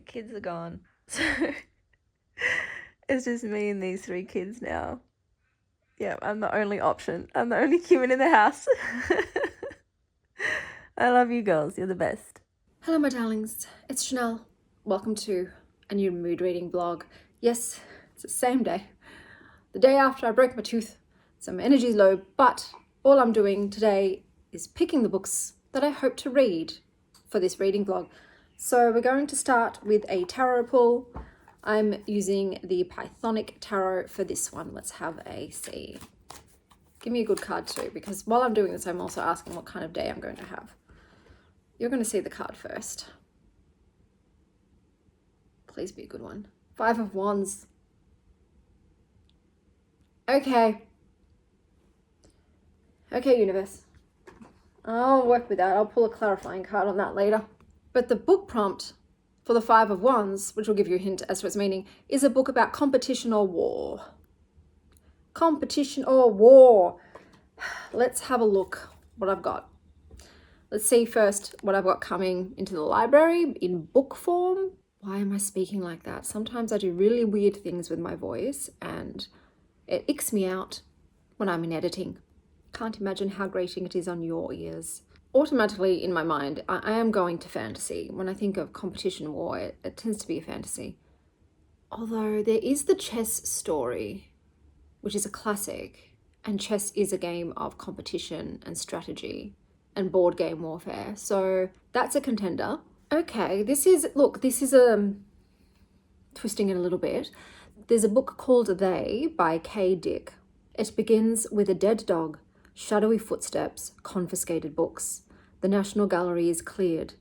kids are gone. So it's just me and these 3 kids now. Yeah, I'm the only option. I'm the only human in the house. I love you girls. You're the best. Hello, my darlings. It's Chanel. Welcome to a new mood reading vlog. Yes, it's the same day. The day after I broke my tooth. So my energy's low, but all I'm doing today is picking the books that I hope to read for this reading vlog. So we're going to start with a tarot pull. I'm using the Pythonic tarot for this one. Let's have a see. Give me a good card too, because while I'm doing this, I'm also asking what kind of day I'm going to have. You're going to see the card first. Please be a good one. 5 of Wands. Okay. Okay, universe. I'll work with that. I'll pull a clarifying card on that later. But the book prompt for the 5 of Wands, which will give you a hint as to its meaning, is a book about competition or war. Competition or war. Let's have a look what I've got. Let's see first what I've got coming into the library in book form. Why am I speaking like that? Sometimes I do really weird things with my voice and it icks me out when I'm in editing. Can't imagine how grating it is on your ears. Automatically in my mind, I am going to fantasy. When I think of competition war, it tends to be a fantasy. Although there is the chess story, which is a classic, and chess is a game of competition and strategy and board game warfare. So that's a contender. Okay, this is twisting it a little bit. There's a book called They by Kay Dick. It begins with a dead dog, shadowy footsteps, confiscated books. The National Gallery is cleared.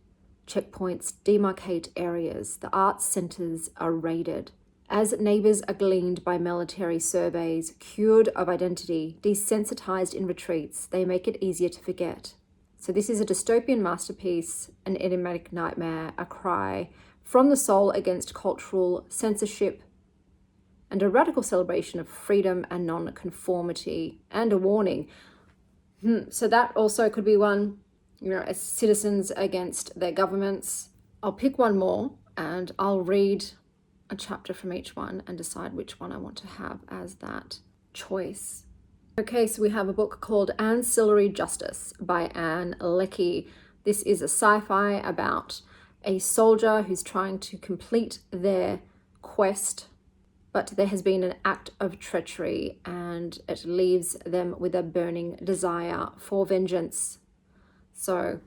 Checkpoints demarcate areas. The arts centres are raided. As neighbours are gleaned by military surveys, cured of identity, desensitised in retreats, they make it easier to forget. So this is a dystopian masterpiece, an enigmatic nightmare, a cry from the soul against cultural censorship, and a radical celebration of freedom and non-conformity, and a warning. So that also could be one, as citizens against their governments. I'll pick one more and I'll read a chapter from each one and decide which one I want to have as that choice. Okay, so we have a book called Ancillary Justice by Anne Leckie. This is a sci-fi about a soldier who's trying to complete their quest, but there has been an act of treachery and it leaves them with a burning desire for vengeance. So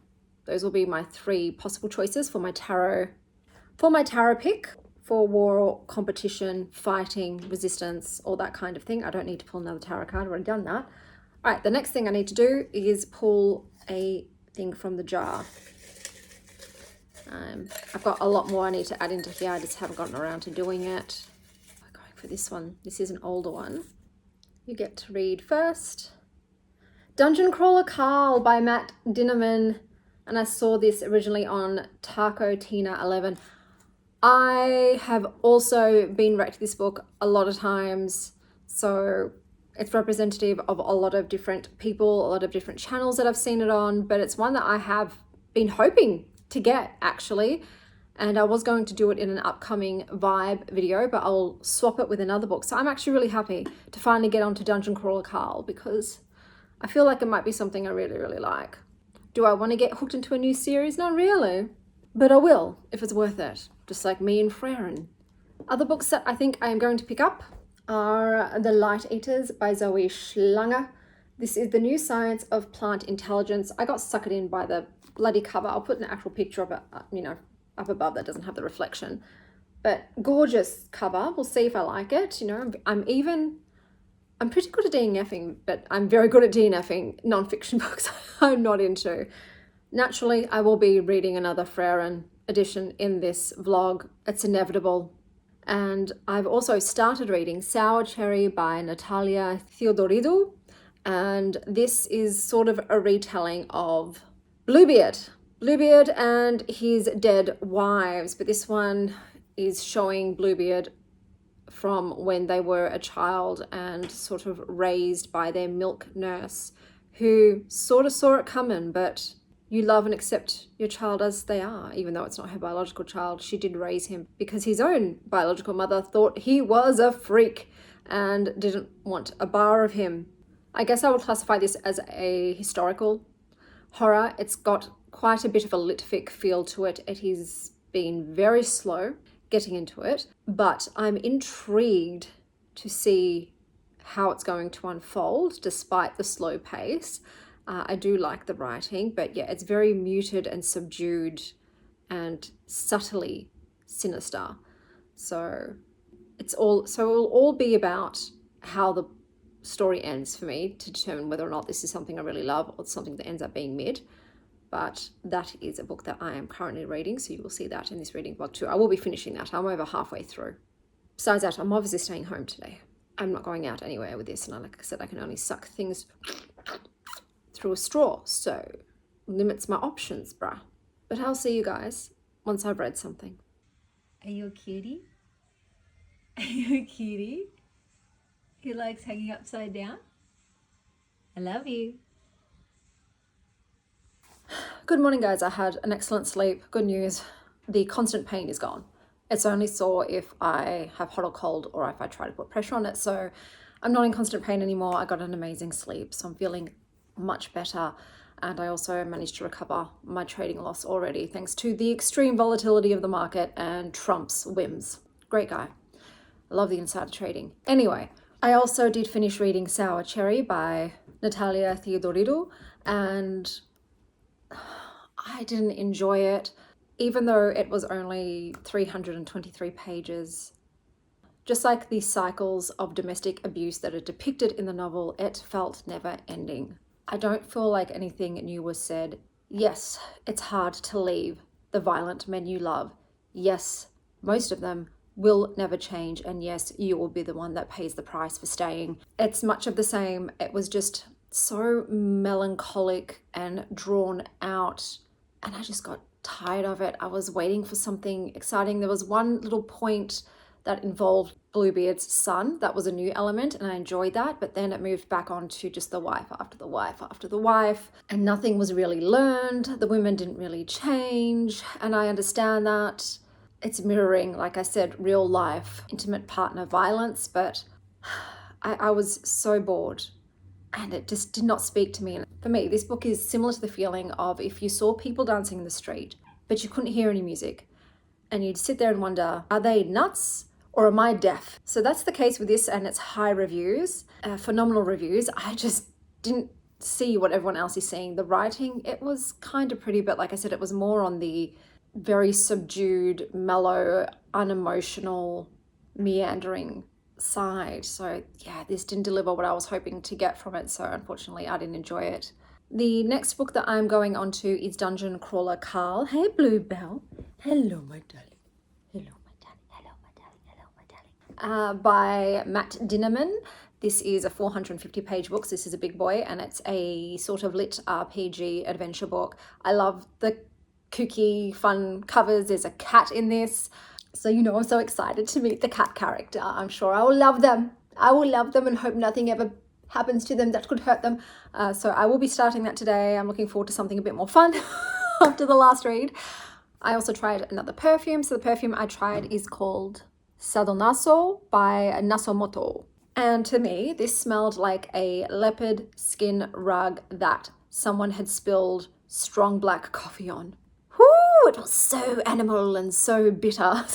those will be my 3 possible choices for my tarot pick. For war, competition, fighting, resistance, all that kind of thing. I don't need to pull another tarot card, I've already done that. All right, the next thing I need to do is pull a thing from the jar. I've got a lot more I need to add into here, I just haven't gotten around to doing it. We're going for this one. This is an older one. You get to read first. Dungeon Crawler Carl by Matt Dinnerman. And I saw this originally on Taco Tina 11. I have also been read this book a lot of times, so it's representative of a lot of different people, a lot of different channels that I've seen it on, but it's one that I have been hoping to get actually, and I was going to do it in an upcoming Vibe video, but I'll swap it with another book. So I'm actually really happy to finally get onto Dungeon Crawler Carl because I feel like it might be something I really, really like. Do I want to get hooked into a new series? Not really, but I will if it's worth it. Just like me and Frieren. Other books that I think I am going to pick up are The Light Eaters by Zoe Schlanger. This is the new science of plant intelligence. I got suckered in by the bloody cover. I'll put an actual picture of it, up above that doesn't have the reflection. But gorgeous cover. We'll see if I like it. I'm pretty good at DNFing, but I'm very good at DNFing non-fiction books I'm not into. Naturally, I will be reading another Frieren edition in this vlog. It's inevitable. And I've also started reading Sour Cherry by Natalia Theodoridou. And this is sort of a retelling of Bluebeard and his dead wives. But this one is showing Bluebeard from when they were a child and sort of raised by their milk nurse, who sort of saw it coming, but you love and accept your child as they are, even though it's not her biological child. She did raise him because his own biological mother thought he was a freak and didn't want a bar of him. I guess I would classify this as a historical horror. It's got quite a bit of a litfic feel to it. It has been very slow getting into it, but I'm intrigued to see how it's going to unfold despite the slow pace. I do like the writing, but yeah, it's very muted and subdued and subtly sinister. So it'll all be about how the story ends for me to determine whether or not this is something I really love or something that ends up being mid. But that is a book that I am currently reading, so you will see that in this reading vlog too. I will be finishing that. I'm over halfway through. Besides that, I'm obviously staying home today. I'm not going out anywhere with this, and like I said, I can only suck things through a straw, so limits my options, bruh. But I'll see you guys once I've read something. Are you a cutie? Are you a cutie? Who likes hanging upside down? I love you. Good morning, guys. I had an excellent sleep. Good news, the constant pain is gone. It's only sore if I have hot or cold or if I try to put pressure on it. So I'm not in constant pain anymore. I got an amazing sleep, so I'm feeling much better. And I also managed to recover my trading loss already thanks to the extreme volatility of the market and Trump's whims. Great guy. I love the insider trading. Anyway, I also did finish reading Sour Cherry by Natalia Theodoridou, and I didn't enjoy it, even though it was only 323 pages. Just like the cycles of domestic abuse that are depicted in the novel, it felt never ending. I don't feel like anything new was said. Yes, it's hard to leave the violent men you love. Yes, most of them will never change, and yes, you will be the one that pays the price for staying. It's much of the same. It was just so melancholic and drawn out, and I just got tired of it. I was waiting for something exciting. There was one little point that involved Bluebeard's son. That was a new element, and I enjoyed that, but then it moved back on to just the wife after the wife after the wife, and nothing was really learned. The women didn't really change, and I understand that it's mirroring, like I said, real life intimate partner violence, but I was so bored and it just did not speak to me. And for me, this book is similar to the feeling of if you saw people dancing in the street, but you couldn't hear any music, and you'd sit there and wonder, are they nuts or am I deaf? So that's the case with this, and it's high reviews, phenomenal reviews. I just didn't see what everyone else is seeing. The writing, it was kind of pretty, but like I said, it was more on the very subdued, mellow, unemotional, meandering side. So yeah, this didn't deliver what I was hoping to get from it, so unfortunately I didn't enjoy it. The next book that I'm going on to is Dungeon Crawler Carl. Hey Bluebell. Hello my darling. Hello my darling. Hello my darling. Hello my darling. By Matt Dinnerman. This is a 450 page book. So this is a big boy, and it's a sort of lit RPG adventure book. I love the kooky, fun covers. There's a cat in this. So, you know, I'm so excited to meet the cat character. I'm sure I will love them. I will love them and hope nothing ever happens to them that could hurt them. So I will be starting that today. I'm looking forward to something a bit more fun after the last read. I also tried another perfume. So the perfume I tried is called Sadonaso by Nasomoto. And to me, this smelled like a leopard skin rug that someone had spilled strong black coffee on. It was so animal and so bitter.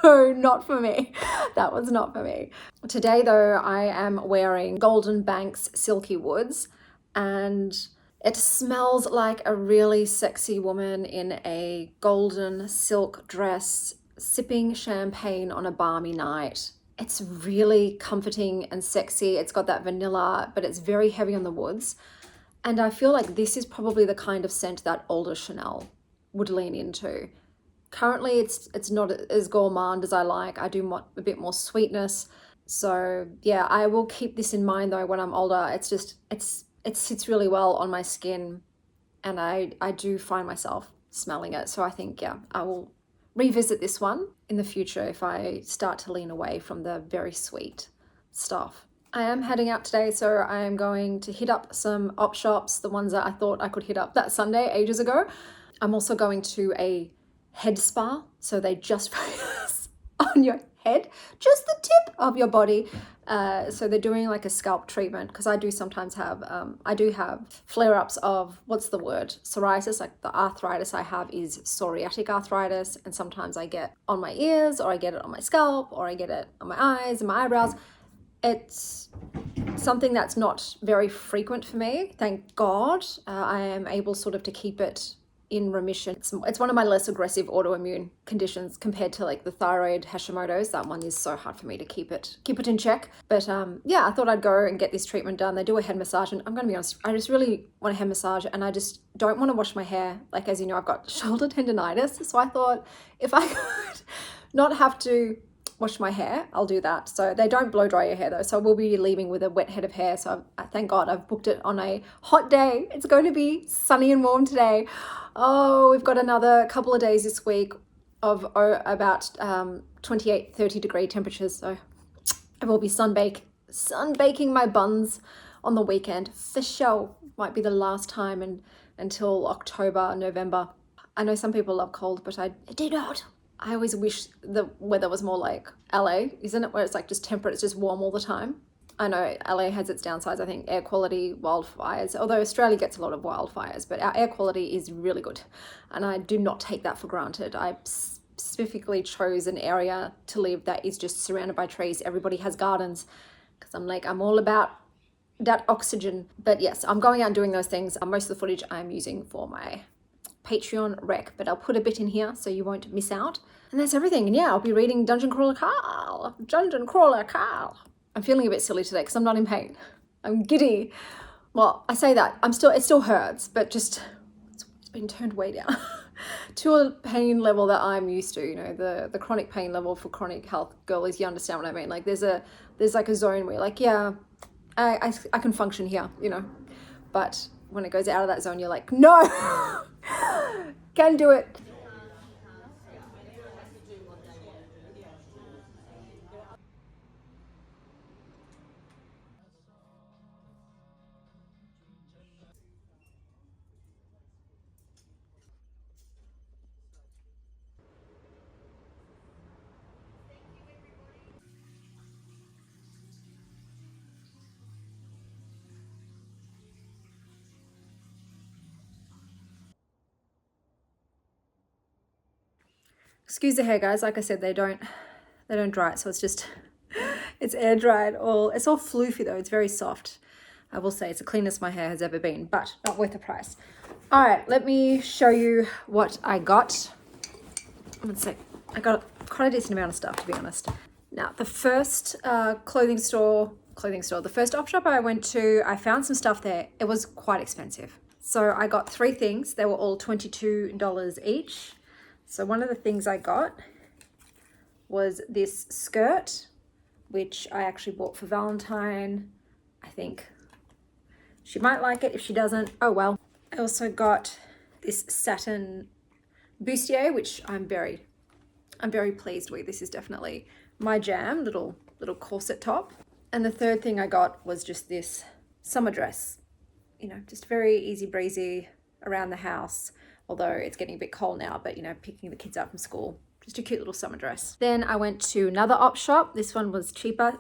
So not for me. That was not for me. Today though, I am wearing Golden Banks Silky Woods, and it smells like a really sexy woman in a golden silk dress sipping champagne on a balmy night. It's really comforting and sexy. It's got that vanilla, but it's very heavy on the woods. And I feel like this is probably the kind of scent that older Chanel would lean into. Currently, it's not as gourmand as I like. I do a bit more sweetness. So yeah, I will keep this in mind though when I'm older. It's just, it sits really well on my skin, and I do find myself smelling it. So I think, yeah, I will revisit this one in the future if I start to lean away from the very sweet stuff. I am heading out today, so I am going to hit up some op shops, the ones that I thought I could hit up that Sunday ages ago. I'm also going to a head spa, so they just focus on your head, just the tip of your body. So they're doing like a scalp treatment, because I do sometimes have, I do have flare-ups of, what's the word, psoriasis. Like the arthritis I have is psoriatic arthritis, and sometimes I get on my ears, or I get it on my scalp, or I get it on my eyes and my eyebrows. It's something that's not very frequent for me, thank God. I am able sort of to keep it in remission. It's one of my less aggressive autoimmune conditions compared to like the thyroid Hashimoto's. That one is so hard for me to keep it in check. But yeah, I thought I'd go and get this treatment done. They do a head massage, and I'm gonna be honest, I just really want a head massage, and I just don't want to wash my hair. Like, as you know, I've got shoulder tendonitis, so I thought if I could not have to wash my hair, I'll do that. So they don't blow dry your hair though, so we'll be leaving with a wet head of hair. So thank God I've booked it on a hot day. It's going to be sunny and warm today. Oh, we've got another couple of days this week of about 28, 30 degree temperatures. So I will be sunbaking my buns on the weekend for sure. Might be the last time until October, November. I know some people love cold, but I do not. I always wish the weather was more like LA, isn't it? Where it's like just temperate, it's just warm all the time. I know LA has its downsides, I think, air quality, wildfires, although Australia gets a lot of wildfires, but our air quality is really good. And I do not take that for granted. I specifically chose an area to live that is just surrounded by trees. Everybody has gardens, because I'm all about that oxygen. But yes, I'm going out and doing those things. Most of the footage I'm using for my Patreon rec, but I'll put a bit in here so you won't miss out. And that's everything. And yeah, I'll be reading Dungeon Crawler Carl. I'm feeling a bit silly today because I'm not in pain. I'm giddy. Well, I say that. It still hurts, but just, it's been turned way down to a pain level that I'm used to. You know, the chronic pain level for chronic health girlies, you understand what I mean? Like there's like a zone where you're like, yeah, I can function here, you know, but when it goes out of that zone, you're like, no, can't do it. Excuse the hair, guys. Like I said, they don't dry it, so it's just, it's air dried. It's all floofy though. It's very soft. I will say it's the cleanest my hair has ever been, but not worth the price. All right, let me show you what I got. One sec. I got quite a decent amount of stuff, to be honest. Now, the first clothing store, the first op shop I went to, I found some stuff there. It was quite expensive. So I got 3 things. They were all $22 each. So one of the things I got was this skirt, which I actually bought for Valentine. I think she might like it. If she doesn't, oh well. I also got this satin bustier, which I'm very pleased with. This is definitely my jam, little corset top. And the third thing I got was just this summer dress, you know, just very easy breezy around the house. Although it's getting a bit cold now, but you know, picking the kids up from school, just a cute little summer dress. Then I went to another op shop. This one was cheaper.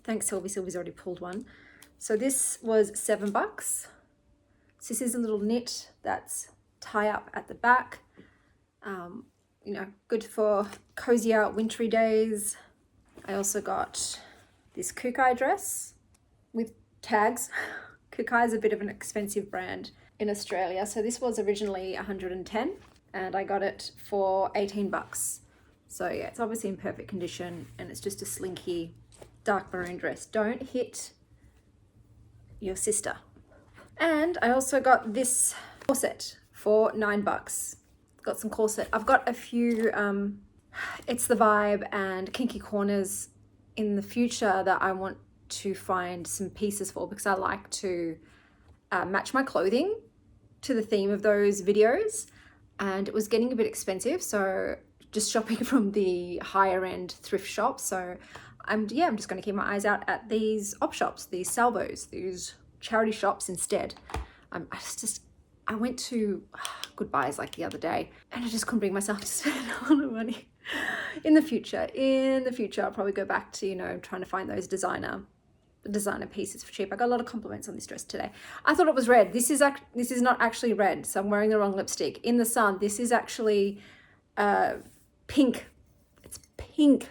Thanks, Sylvie. Sylvie's already pulled one. So this was $7. So this is a little knit that's tie up at the back. You know, good for cozier wintry days. I also got this Kukai dress with tags. Kukai is a bit of an expensive brand in Australia. So this was originally 110 and I got it for $18. So yeah, it's obviously in perfect condition and it's just a slinky dark maroon dress. Don't hit your sister. And I also got this corset for $9. Got some corset. I've got a few, It's the Vibe and Kinky Corners in the future that I want to find some pieces for, because I like to match my clothing to the theme of those videos, and it was getting a bit expensive, so just shopping from the higher end thrift shop. So I'm just going to keep my eyes out at these op shops, these salvos, these charity shops instead. I went to Goodbyes like the other day, and I just couldn't bring myself to spend a lot of money. In the future, I'll probably go back to, you know, trying to find those designer pieces for cheap. I got a lot of compliments on this dress today. I thought it was red. This is not actually red, so I'm wearing the wrong lipstick. In the sun, this is actually pink. It's pink.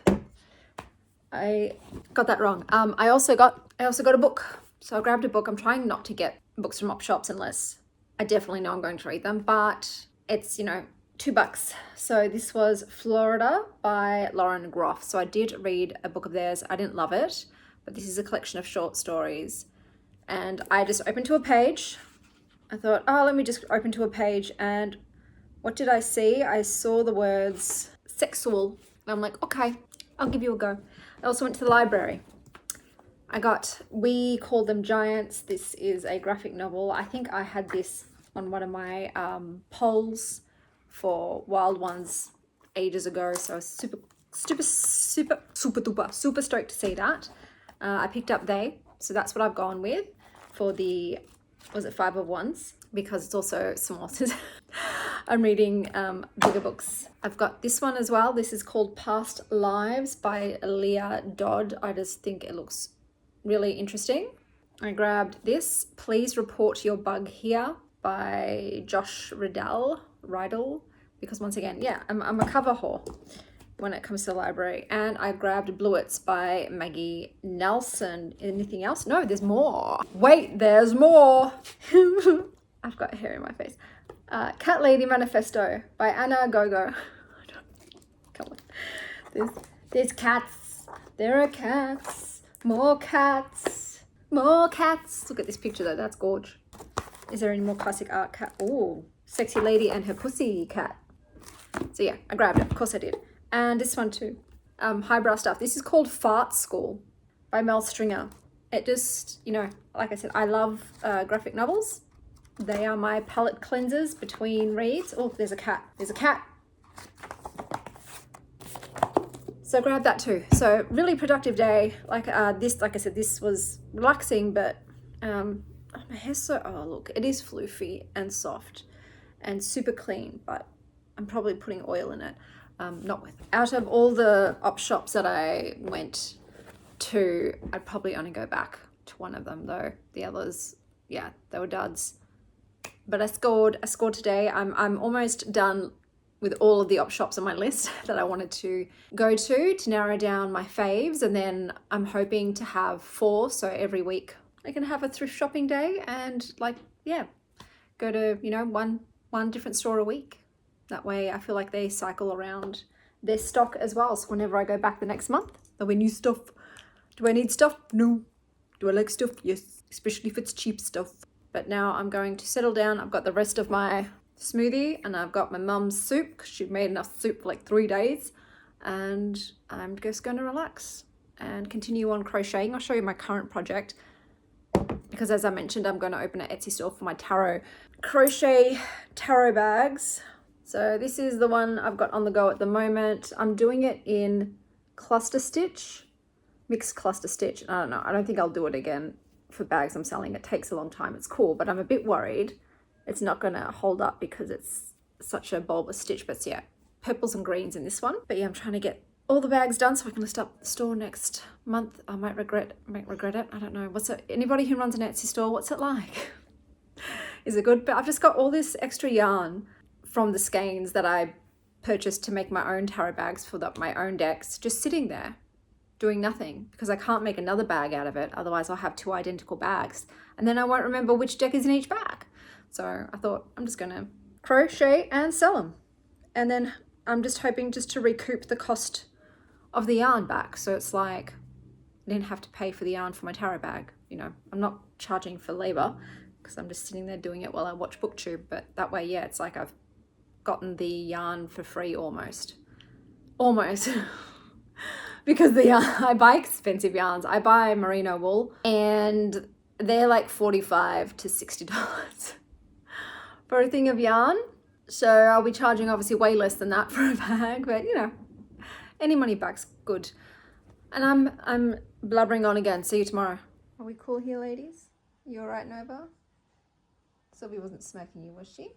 I got that wrong. I also got a book. So I grabbed a book. I'm trying not to get books from op shops unless I definitely know I'm going to read them, but it's, you know, $2. So this was Florida by Lauren Groff. So I did read a book of theirs. I didn't love it, but this is a collection of short stories. And I just opened to a page. I thought, oh, let me just open to a page. And what did I see? I saw the words sexual. And I'm like, okay, I'll give you a go. I also went to the library. I got We Call Them Giants. This is a graphic novel. I think I had this on one of my polls for Wild Ones ages ago. So I was super stoked to see that. I picked up They. So that's what I've gone with for the, was it 5 of Wands? Because it's also small. I'm reading bigger books. I've got this one as well. This is called Past Lives by Leah Dodd. I just think it looks really interesting. I grabbed this, Please Report Your Bug Here by Josh Riddell, because once again, yeah, I'm a cover whore when it comes to the library. And I grabbed Bluets by Maggie Nelson. Anything else? No, there's more. Wait, there's more. I've got hair in my face. Cat Lady Manifesto by Anna Gogo. Come on. There's cats. There are cats. More cats. More cats. Look at this picture though. That's gorge. Is there any more classic art? Cat? Oh, Sexy Lady and Her Pussy Cat. So yeah, I grabbed it. Of course I did. And this one too. Highbrow stuff. This is called Fart School by Mel Stringer. It just, you know, like I said, I love graphic novels. They are my palette cleansers between reads. Oh, there's a cat. There's a cat. So grab that too. So really productive day. Like I said, this was relaxing, but oh, my hair's so, oh look, it is floofy and soft and super clean, but I'm probably putting oil in it. Not with. Out of all the op shops that I went to, I'd probably only go back to one of them though. The others, yeah, they were duds. But I scored today. I'm almost done with all of the op shops on my list that I wanted to go to narrow down my faves. And then I'm hoping to have 4. So every week I can have a thrift shopping day and like, yeah, go to, you know, one different store a week. That way I feel like they cycle around their stock as well. So whenever I go back the next month, there'll be new stuff. Do I need stuff? No. Do I like stuff? Yes. Especially if it's cheap stuff. But now I'm going to settle down. I've got the rest of my smoothie and I've got my mum's soup because she made enough soup for like 3 days. And I'm just going to relax and continue on crocheting. I'll show you my current project because as I mentioned, I'm going to open an Etsy store for my crochet tarot bags. So this is the one I've got on the go at the moment. I'm doing it in cluster stitch, mixed cluster stitch. I don't know. I don't think I'll do it again for bags I'm selling. It takes a long time. It's cool, but I'm a bit worried it's not going to hold up because it's such a bulbous stitch. But yeah, purples and greens in this one. But yeah, I'm trying to get all the bags done so I can list up the store next month. I might regret it. I don't know. What's it? Anybody who runs an Etsy store, what's it like? Is it good? But I've just got all this extra yarn from the skeins that I purchased to make my own tarot bags for my own decks, just sitting there doing nothing because I can't make another bag out of it. Otherwise I'll have 2 identical bags and then I won't remember which deck is in each bag. So I thought I'm just going to crochet and sell them. And then I'm just hoping just to recoup the cost of the yarn back. So it's like I didn't have to pay for the yarn for my tarot bag. You know, I'm not charging for labor because I'm just sitting there doing it while I watch booktube. But that way, yeah, it's like I've gotten the yarn for free almost because the yarn, I buy expensive yarns. I buy merino wool and they're like $45 to $60 for a thing of yarn. So I'll be charging obviously way less than that for a bag, but you know, any money back's good. And I'm blubbering on again. See you tomorrow. Are we cool here, ladies? You all right, Nova? Sylvie wasn't smacking you, was she?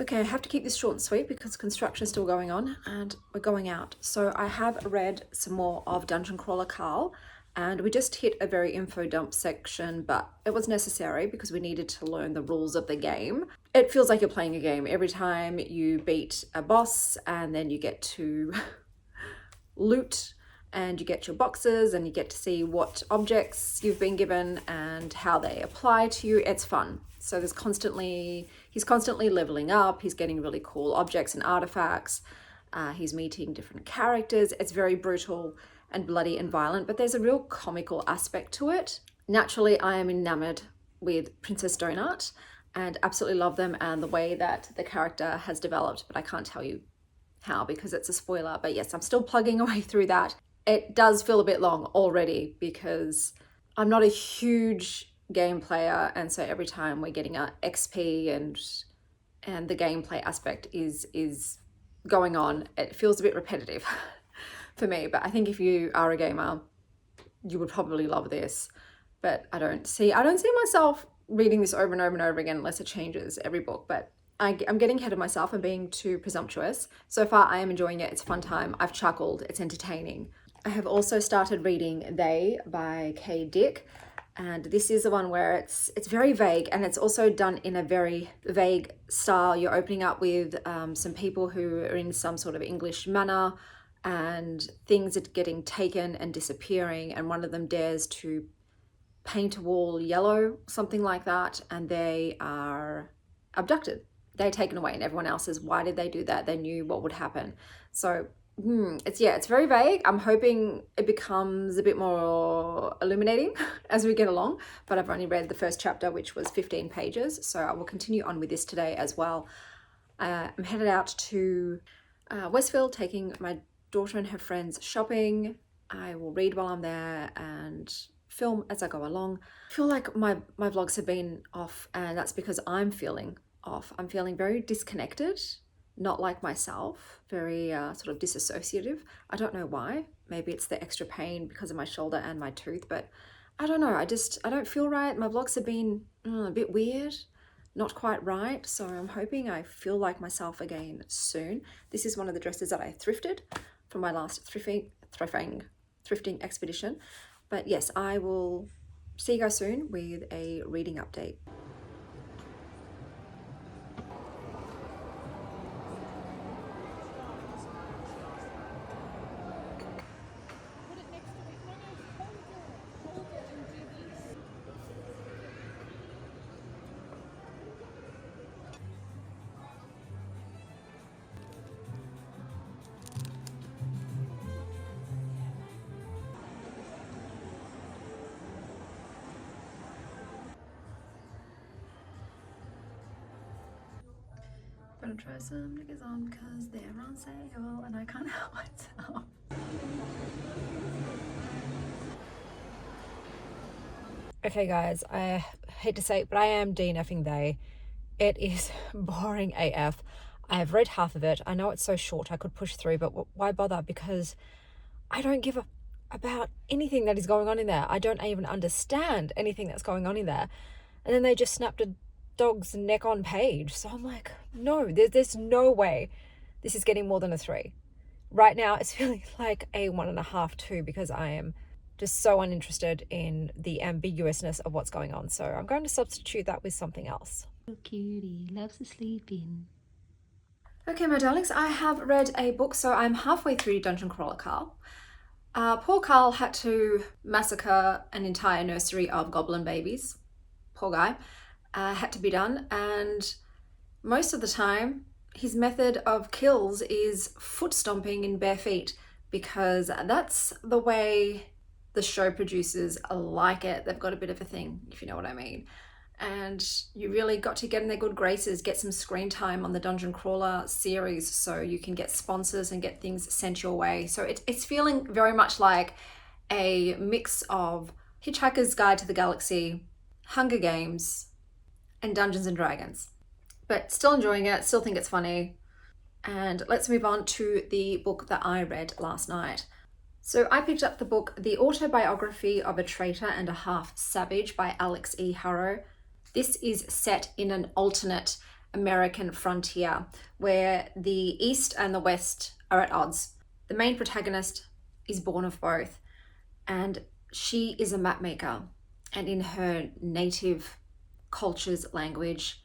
Okay, I have to keep this short and sweet because construction is still going on and we're going out. So I have read some more of Dungeon Crawler Carl, and we just hit a very info dump section, but it was necessary because we needed to learn the rules of the game. It feels like you're playing a game every time you beat a boss, and then you get to loot and you get your boxes and you get to see what objects you've been given and how they apply to you. It's fun. So he's constantly leveling up. He's getting really cool objects and artifacts. He's meeting different characters. It's very brutal and bloody and violent, but there's a real comical aspect to it. Naturally, I am enamored with Princess Donut and absolutely love them and the way that the character has developed, but I can't tell you how because it's a spoiler. But yes, I'm still plugging away through that. It does feel a bit long already because I'm not a huge game player, and so every time we're getting a XP and the gameplay aspect is going on, it feels a bit repetitive for me. But I think if you are a gamer, you would probably love this. But I don't see myself reading this over and over and over again unless it changes every book. But I'm getting ahead of myself and being too presumptuous. So far, I am enjoying it. It's a fun time. I've chuckled. It's entertaining. I have also started reading They by Kay Dick. And this is the one where it's very vague, and it's also done in a very vague style. You're opening up with some people who are in some sort of English manor, and things are getting taken and disappearing, and one of them dares to paint a wall yellow, something like that, and they are abducted. They're taken away, and everyone else says, why did they do that? They knew what would happen. So it's very vague. I'm hoping it becomes a bit more illuminating as we get along, but I've only read the first chapter, which was 15 pages. So I will continue on with this today as well. I'm headed out to Westfield, taking my daughter and her friends shopping. I will read while I'm there and film as I go along. I feel like my vlogs have been off, and that's because I'm feeling off. I'm feeling very disconnected, not like myself, very sort of disassociative. I don't know why. Maybe it's the extra pain because of my shoulder and my tooth, but I don't know. I don't feel right. My vlogs have been a bit weird, not quite right. So I'm hoping I feel like myself again soon. This is one of the dresses that I thrifted from my last thrifting expedition. But yes, I will see you guys soon with a reading update. Gonna try some knickers on because they're on sale and I can't help myself. Okay guys, I hate to say it, but I am DNFing They. It is boring AF. I have read half of it. I know it's so short I could push through, but why bother? Because I don't give a about anything that is going on in there. I don't even understand anything that's going on in there. And then they just snapped a dog's neck on page. So I'm like, no, there's no way this is getting more than a 3. Right now it's feeling like a 1.5, 2, because I am just so uninterested in the ambiguousness of what's going on. So I'm going to substitute that with something else. Cutie loves to sleep in. Okay, my darlings, I have read a book, so I'm halfway through Dungeon Crawler Carl. Poor Carl had to massacre an entire nursery of goblin babies. Poor guy. Had to be done, and most of the time his method of kills is foot stomping in bare feet, because that's the way the show producers like it. They've got a bit of a thing, if you know what I mean. And you really got to get in their good graces, get some screen time on the Dungeon Crawler series so you can get sponsors and get things sent your way. So it's feeling very much like a mix of Hitchhiker's Guide to the Galaxy, Hunger Games, and Dungeons and Dragons. But still enjoying it, still think it's funny. And let's move on to the book that I read last night. So I picked up the book The Autobiography of a Traitor and a Half Savage by Alex E. Harrow. This is set in an alternate American frontier where the East and the West are at odds. The main protagonist is born of both, and she is a map maker. And in her native culture's language,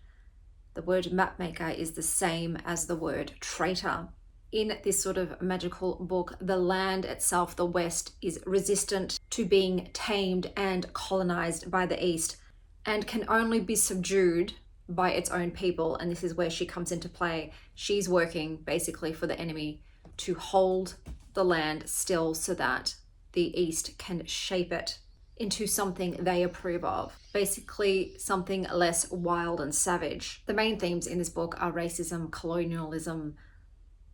the word map maker is the same as the word traitor. In this sort of magical book, the land itself, the West, is resistant to being tamed and colonized by the East and can only be subdued by its own people. And this is where she comes into play. She's working basically for the enemy to hold the land still so that the East can shape it into something they approve of. Basically, something less wild and savage. The main themes in this book are racism, colonialism,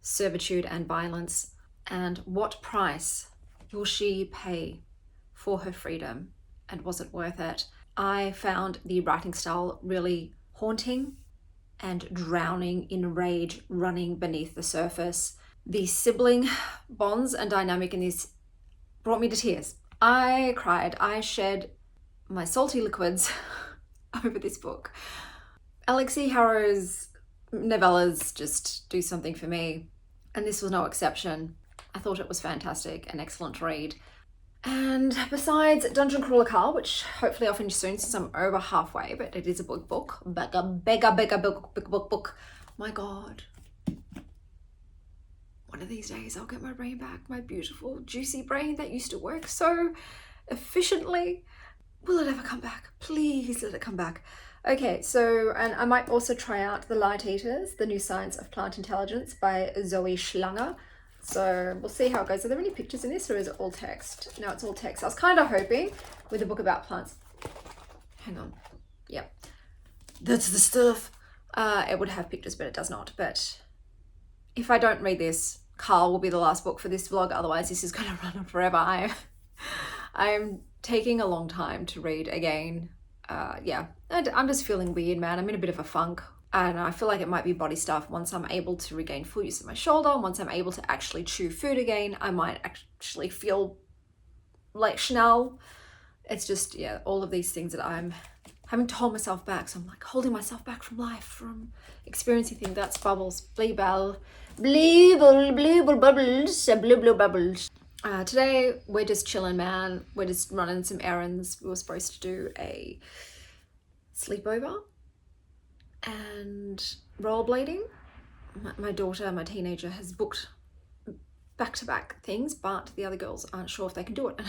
servitude and violence, and what price will she pay for her freedom, and was it worth it? I found the writing style really haunting and drowning in rage running beneath the surface. The sibling bonds and dynamic in this brought me to tears. I cried. I shed my salty liquids over this book. Alex E. Harrow's novellas just do something for me, and this was no exception. I thought it was fantastic, an excellent read. And besides Dungeon Crawler Carl, which hopefully I'll finish soon since I'm over halfway, but it is a book. Book. My God. One of these days I'll get my brain back, my beautiful, juicy brain that used to work so efficiently. Will it ever come back? Please let it come back. Okay, so, and I might also try out The Light Eaters, The New Science of Plant Intelligence by Zoe Schlanger. So we'll see how it goes. Are there any pictures in this, or is it all text? No, it's all text. I was kind of hoping with a book about plants. Hang on. Yep. That's the stuff. It would have pictures, but it does not. But if I don't read this, Carl will be the last book for this vlog. Otherwise, this is going to run on forever. I'm taking a long time to read again. Yeah, I'm just feeling weird, man. I'm in a bit of a funk. And I feel like it might be body stuff. Once I'm able to regain full use of my shoulder, once I'm able to actually chew food again, I might actually feel like Chanel. It's just, yeah, all of these things that I'm having to hold myself back. So I'm like holding myself back from life, from experiencing things. That's bubbles. Blue bubbles. Today we're just chilling, man. We're just running some errands. We were supposed to do a sleepover and rollerblading. My daughter, my teenager, has booked back-to-back things, but the other girls aren't sure if they can do it.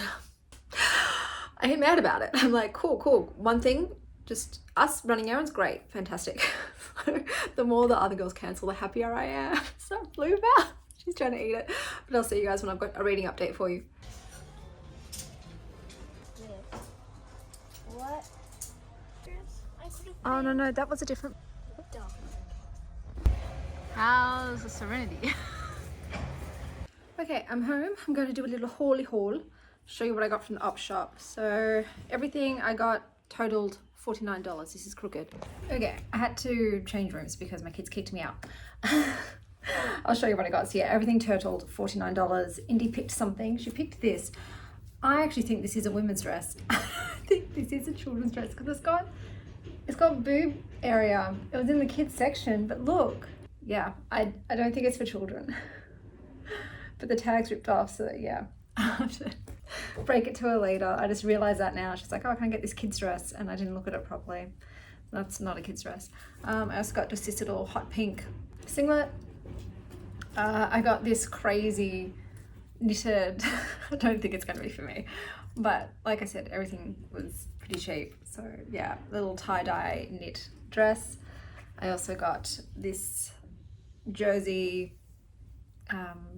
I get mad about it. I'm like, cool. One thing, just us running errands, great, fantastic. The more the other girls cancel, the happier I am. So Bluebell, she's trying to eat it. But I'll see you guys when I've got a reading update for you. What? Oh, no, that was a different... How's the Serenity? Okay, I'm home. I'm going to do a little hauly haul. Show you what I got from the op shop. So everything I got totaled $49. This is crooked. Okay, I had to change rooms because my kids kicked me out. I'll show you what I got. So yeah, everything totaled $49. Indy picked something. She picked this. I actually think this is a women's dress. I think this is a children's dress because it's got boob area. It was in the kids section, but look. Yeah, I don't think it's for children. But the tag's ripped off, so yeah. I'll have to break it to her later. I just realized that now. She's like, oh, I can't get this kid's dress, and I didn't look at it properly. That's not a kid's dress. I also got just this little hot pink singlet. I got this crazy knitted, I don't think it's gonna be for me, but like I said, everything was pretty cheap. So yeah, little tie-dye knit dress. I also got this jersey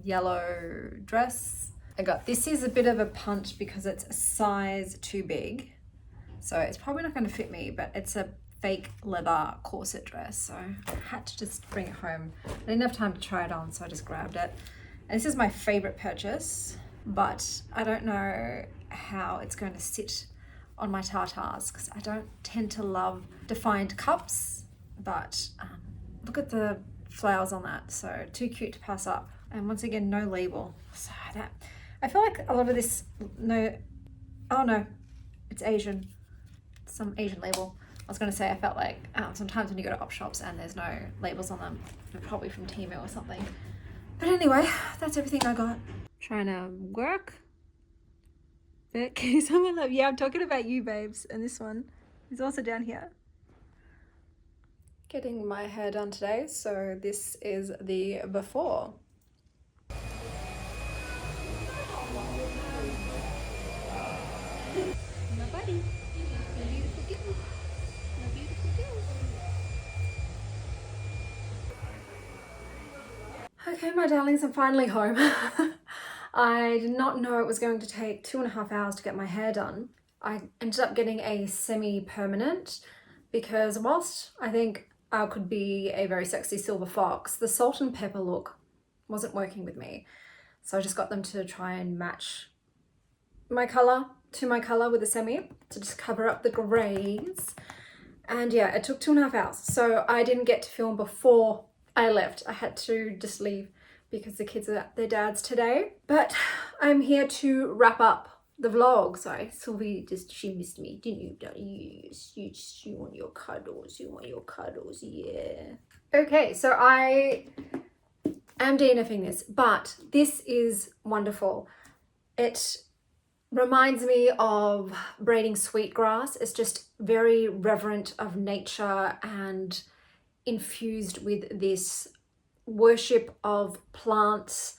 yellow dress. This is a bit of a punch because it's a size too big, so it's probably not going to fit me, but it's a fake leather corset dress, so I had to just bring it home. I didn't have time to try it on, so I just grabbed it. And this is my favorite purchase, but I don't know how it's going to sit on my tartars because I don't tend to love defined cups, but look at the flowers on that, so too cute to pass up. And once again, no label, so that. I feel like a lot of this, no, oh no, it's Asian, some Asian label. I was going to say, I felt like sometimes when you go to op shops and there's no labels on them, they're probably from Temu or something. But anyway, that's everything I got. Trying to work. But can someone love? Yeah, I'm talking about you, babes. And this one is also down here. Getting my hair done today, so this is the before. My buddy. My beautiful girl. My beautiful girl. Okay, my darlings, I'm finally home. I did not know it was going to take 2.5 hours to get my hair done. I ended up getting a semi-permanent because whilst I think I could be a very sexy silver fox, the salt and pepper look wasn't working with me. So I just got them to try and match my colour to my colour with a semi to just cover up the greys. And yeah, it took 2.5 hours. So I didn't get to film before I left. I had to just leave because the kids are at their dad's today. But I'm here to wrap up the vlog. Sorry, Sylvie she missed me, didn't you, Daddy? You want your cuddles, yeah. Okay, so I am DNFing this, but this is wonderful. It reminds me of braiding sweetgrass. It's just very reverent of nature and infused with this worship of plants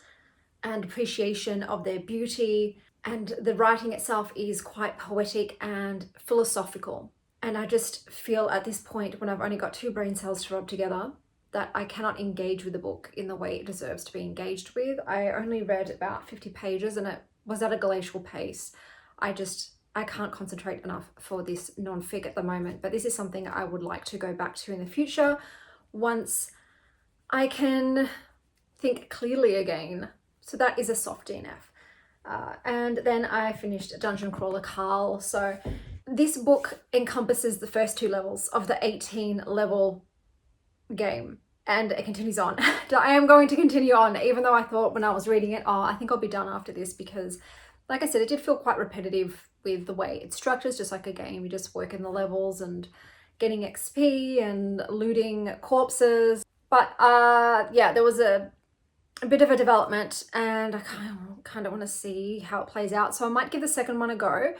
and appreciation of their beauty. And the writing itself is quite poetic and philosophical. And I just feel at this point, when I've only got 2 brain cells to rub together, that I cannot engage with the book in the way it deserves to be engaged with. I only read about 50 pages and it was at a glacial pace. I can't concentrate enough for this non-fic at the moment, but this is something I would like to go back to in the future once I can think clearly again. So that is a soft DNF. And then I finished Dungeon Crawler Carl. So this book encompasses the first 2 levels of the 18 level game, and it continues on. I am going to continue on, even though I thought when I was reading it, oh, I think I'll be done after this, because like I said, it did feel quite repetitive with the way it's structured. It's just like a game. You just work in the levels and getting XP and looting corpses. But yeah, there was a bit of a development and I kind of want to see how it plays out. So I might give the second one a go.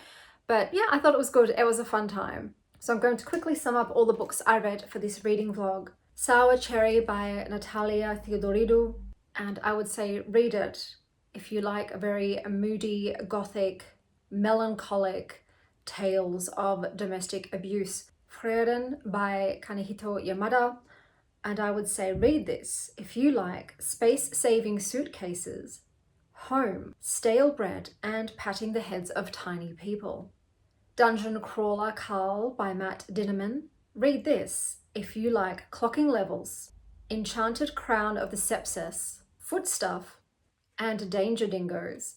But yeah, I thought it was good. It was a fun time. So I'm going to quickly sum up all the books I read for this reading vlog. Sour Cherry by Natalia Theodoridou. And I would say read it if you like a very moody, gothic, melancholic tales of domestic abuse. Frieren by Kanehito Yamada. And I would say read this if you like space-saving suitcases, home, stale bread, and patting the heads of tiny people. Dungeon Crawler Carl by Matt Dinnerman. Read this if you like clocking levels, Enchanted Crown of the Sepsis, Footstuff, and Danger Dingoes.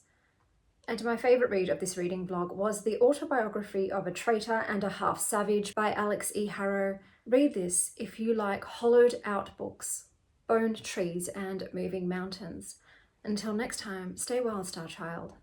And my favourite read of this reading vlog was The Autobiography of a Traitor and a Half Savage by Alex E. Harrow. Read this if you like hollowed out books, boned trees, and moving mountains. Until next time, stay well, Star Child.